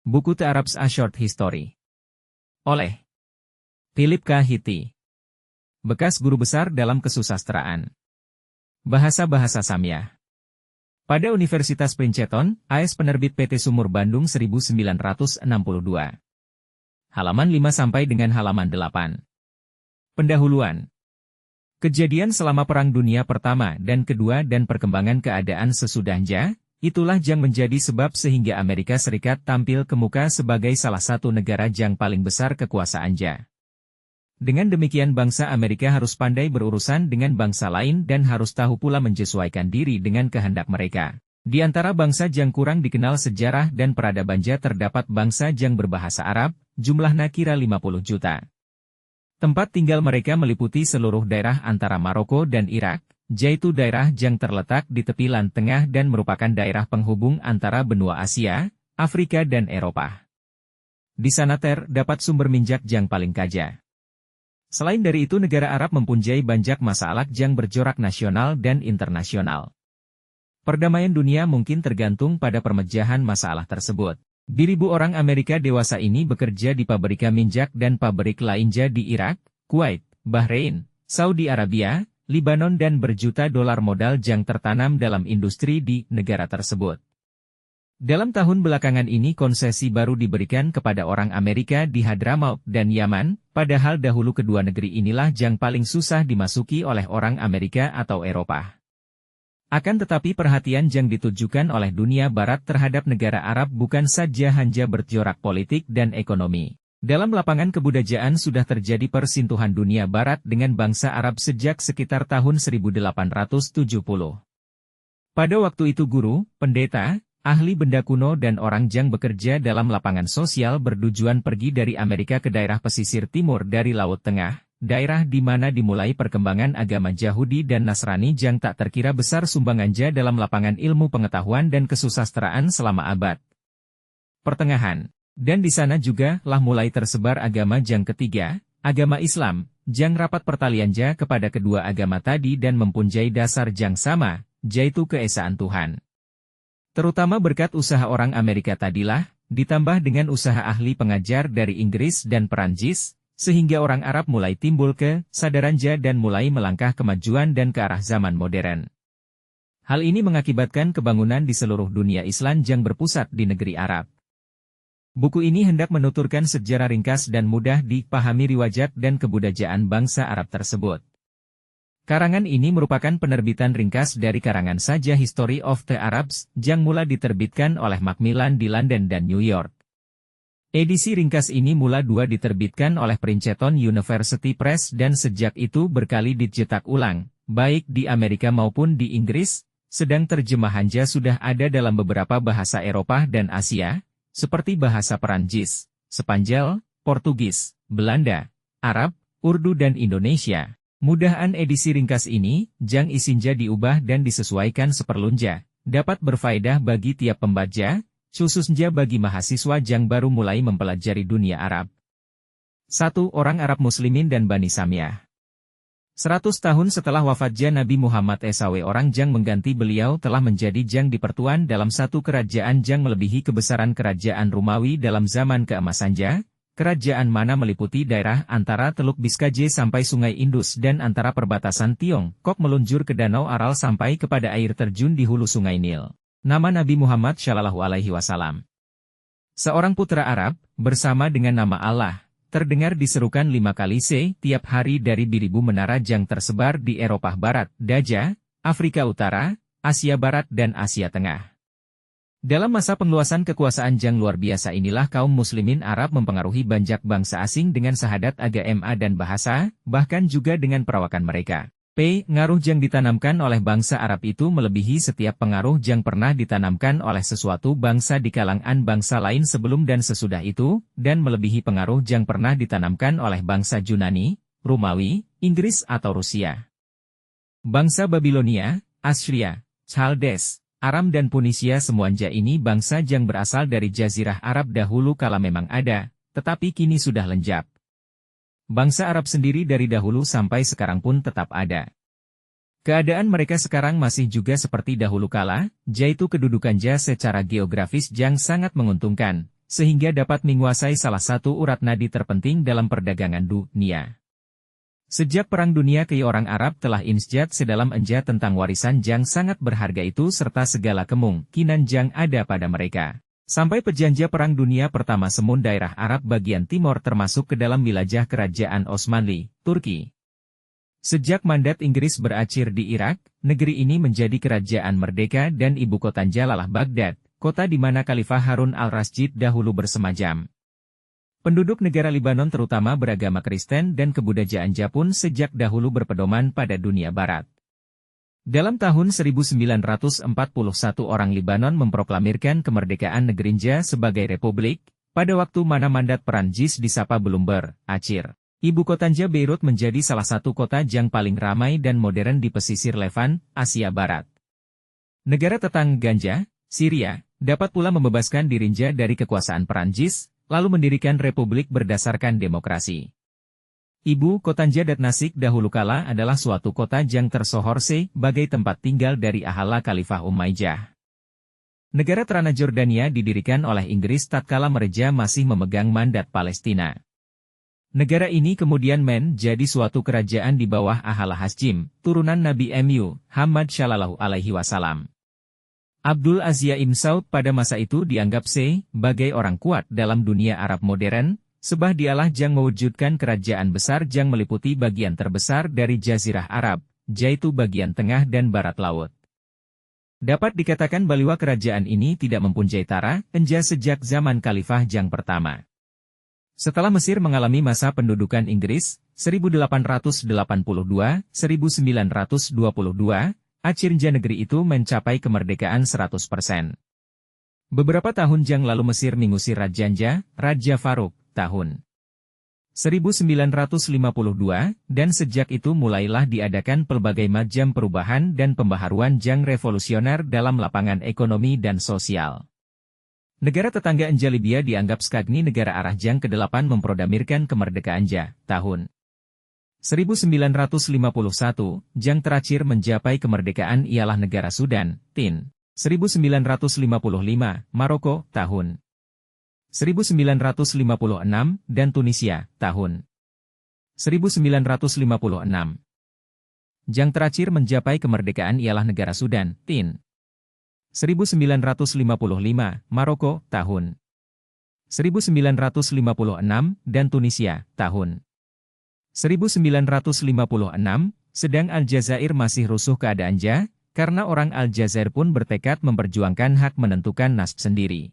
Buku The Arabs A Short History. Oleh Philip K. Hitti. Bekas guru besar dalam kesusastraan. Bahasa-bahasa Samyah. Pada Universitas Princeton, AS Penerbit PT Sumur Bandung 1962. Halaman 5 sampai dengan halaman 8. Pendahuluan. Kejadian selama Perang Dunia Pertama dan Kedua dan perkembangan keadaan sesudahnya, itulah yang menjadi sebab sehingga Amerika Serikat tampil ke muka sebagai salah satu negara yang paling besar kekuasaannya. Dengan demikian bangsa Amerika harus pandai berurusan dengan bangsa lain dan harus tahu pula menyesuaikan diri dengan kehendak mereka. Di antara bangsa yang kurang dikenal sejarah dan peradabannya terdapat bangsa yang berbahasa Arab, jumlahnya kira 50 juta. Tempat tinggal mereka meliputi seluruh daerah antara Maroko dan Irak, yaitu daerah yang terletak di tepi Lan Tengah dan merupakan daerah penghubung antara benua Asia, Afrika dan Eropa. Di sana terdapat sumber minyak yang paling kaya. Selain dari itu negara Arab mempunyai banyak masalah yang berjorak nasional dan internasional. Perdamaian dunia mungkin tergantung pada permecahan masalah tersebut. Beribu orang Amerika dewasa ini bekerja di pabrika minyak dan pabrik lainnya di Irak, Kuwait, Bahrain, Saudi Arabia, Libanon dan berjuta dolar modal yang tertanam dalam industri di negara tersebut. Dalam tahun belakangan ini konsesi baru diberikan kepada orang Amerika di Hadramaut dan Yaman, padahal dahulu kedua negeri inilah yang paling susah dimasuki oleh orang Amerika atau Eropa. Akan tetapi perhatian yang ditujukan oleh dunia Barat terhadap negara Arab bukan saja hanya berjorak politik dan ekonomi. Dalam lapangan kebudayaan sudah terjadi persentuhan dunia Barat dengan bangsa Arab sejak sekitar tahun 1870. Pada waktu itu guru, pendeta, ahli benda kuno dan orang yang bekerja dalam lapangan sosial bertujuan pergi dari Amerika ke daerah pesisir timur dari Laut Tengah, daerah di mana dimulai perkembangan agama Yahudi dan Nasrani yang tak terkira besar sumbangannya dalam lapangan ilmu pengetahuan dan kesusastraan selama abad pertengahan. Dan di sana juga lah mulai tersebar agama yang ketiga, agama Islam, yang rapat pertaliannya kepada kedua agama tadi dan mempunyai dasar yang sama, yaitu keesaan Tuhan. Terutama berkat usaha orang Amerika tadilah, ditambah dengan usaha ahli pengajar dari Inggris dan Perancis, sehingga orang Arab mulai timbul kesadarannya dan mulai melangkah kemajuan dan ke arah zaman modern. Hal ini mengakibatkan kebangunan di seluruh dunia Islam yang berpusat di negeri Arab. Buku ini hendak menuturkan sejarah ringkas dan mudah dipahami riwayat dan kebudayaan bangsa Arab tersebut. Karangan ini merupakan penerbitan ringkas dari karangan saja History of the Arabs, yang mula diterbitkan oleh Macmillan di London dan New York. Edisi ringkas ini mula dua diterbitkan oleh Princeton University Press dan sejak itu berkali dicetak ulang, baik di Amerika maupun di Inggris, sedang terjemahannya sudah ada dalam beberapa bahasa Eropa dan Asia, seperti bahasa Perancis, Spanyol, Portugis, Belanda, Arab, Urdu dan Indonesia. Mudahan edisi ringkas ini, yang isinya diubah dan disesuaikan seperlunya, dapat berfaedah bagi tiap pembaca, khususnya bagi mahasiswa yang baru mulai mempelajari dunia Arab. 1. Orang Arab Muslimin dan Bani Samyah. 100 tahun setelah wafatnya Nabi Muhammad SAW orang yang mengganti beliau telah menjadi jang di pertuan dalam satu kerajaan yang melebihi kebesaran kerajaan Romawi dalam zaman keemasannya, kerajaan mana meliputi daerah antara Teluk Biskaje sampai Sungai Indus dan antara perbatasan Tiongkok meluncur ke Danau Aral sampai kepada air terjun di hulu Sungai Nil. Nama Nabi Muhammad SAW. Seorang putra Arab, bersama dengan nama Allah, terdengar diserukan 5 kali tiap hari dari biribu menara yang tersebar di Eropa Barat, Daja, Afrika Utara, Asia Barat dan Asia Tengah. Dalam masa penguasaan kekuasaan yang luar biasa inilah kaum muslimin Arab mempengaruhi banyak bangsa asing dengan sahadat agama dan bahasa, bahkan juga dengan perawakan mereka. Pengaruh yang ditanamkan oleh bangsa Arab itu melebihi setiap pengaruh yang pernah ditanamkan oleh sesuatu bangsa di kalangan bangsa lain sebelum dan sesudah itu, dan melebihi pengaruh yang pernah ditanamkan oleh bangsa Yunani, Romawi, Inggris atau Rusia. Bangsa Babilonia, Assyria, Chaldes, Aram dan Punisia semuanya ini bangsa yang berasal dari Jazirah Arab dahulu kala memang ada, tetapi kini sudah lenyap. Bangsa Arab sendiri dari dahulu sampai sekarang pun tetap ada. Keadaan mereka sekarang masih juga seperti dahulu kala, yaitu kedudukannya secara geografis yang sangat menguntungkan, sehingga dapat menguasai salah satu urat nadi terpenting dalam perdagangan dunia. Sejak Perang Dunia Kedua orang Arab telah insjat sedalam enja tentang warisan yang sangat berharga itu serta segala kemungkinan yang ada pada mereka. Sampai perjanjian Perang Dunia Pertama semun daerah Arab bagian timur termasuk ke dalam wilayah kerajaan Osmanli, Turki. Sejak mandat Inggris berakhir di Irak, negeri ini menjadi kerajaan merdeka dan ibu kota Jalalah Baghdad, kota di mana Khalifah Harun al-Rasyid dahulu bersemajam. Penduduk negara Libanon terutama beragama Kristen dan kebudayaan Japun sejak dahulu berpedoman pada dunia barat. Dalam tahun 1941 orang Libanon memproklamirkan kemerdekaan negerinya sebagai republik, pada waktu mana mandat Perancis disapa belum berakhir. Ibu kotanya Beirut menjadi salah satu kota yang paling ramai dan modern di pesisir Levan, Asia Barat. Negara tetangganya, Syria, dapat pula membebaskan dirinya dari kekuasaan Perancis, lalu mendirikan republik berdasarkan demokrasi. Ibu kota Datnasik dahulu kala adalah suatu kota yang tersohor sebagai tempat tinggal dari Ahala Khalifah Umayyah. Negara Transjordania didirikan oleh Inggris tatkala mereka masih memegang mandat Palestina. Negara ini kemudian menjadi suatu kerajaan di bawah Ahala Hashim, turunan Nabi Muhammad Shallallahu Alaihi Wasallam. Abdul Aziz Ibn Saud pada masa itu dianggap sebagai orang kuat dalam dunia Arab modern, sebab dialah yang mewujudkan kerajaan besar yang meliputi bagian terbesar dari Jazirah Arab, yaitu bagian tengah dan barat laut. Dapat dikatakan bahwa kerajaan ini tidak mempunyai tara, enja sejak zaman Khalifah yang pertama. Setelah Mesir mengalami masa pendudukan Inggris, 1882-1922, akhirnya negeri itu mencapai kemerdekaan 100%. Beberapa tahun yang lalu Mesir mengusir rajanya, Raja Farouk, tahun 1952, dan sejak itu mulailah diadakan pelbagai macam perubahan dan pembaharuan yang revolusioner dalam lapangan ekonomi dan sosial. Negara tetangga enja Libya dianggap sebagai negara arah yang ke-8 memproklamirkan kemerdekaannya, tahun 1951, yang terakhir mencapai kemerdekaan ialah negara Sudan, Tin. 1955, Maroko, tahun 1956, dan Tunisia, tahun 1956. Yang terakhir mencapai kemerdekaan ialah negara Sudan, Tin. 1955, Maroko, tahun 1956, dan Tunisia, tahun 1956, sedang Aljazair masih rusuh keadaannya, karena orang Aljazair pun bertekad memperjuangkan hak menentukan nasib sendiri.